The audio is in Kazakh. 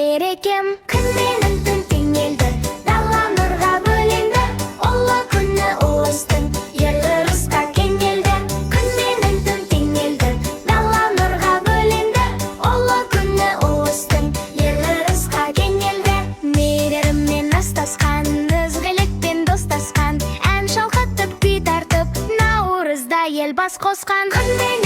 мерекем. Күн менен түн теңелді, дала нұрға бөленді. Ұлы күні ұлыстың, ерлі ырысқа кеңелді. Күн менен түн теңелді, дала нұрға бөленді. Ұлы күні ұлыстың, ерлі ырысқа кеңелді. Мейіріммен астасқан, ізгілікпен достасқан, ән шалқытып күй тартып, наурызда ел бас қосқан. Күн менен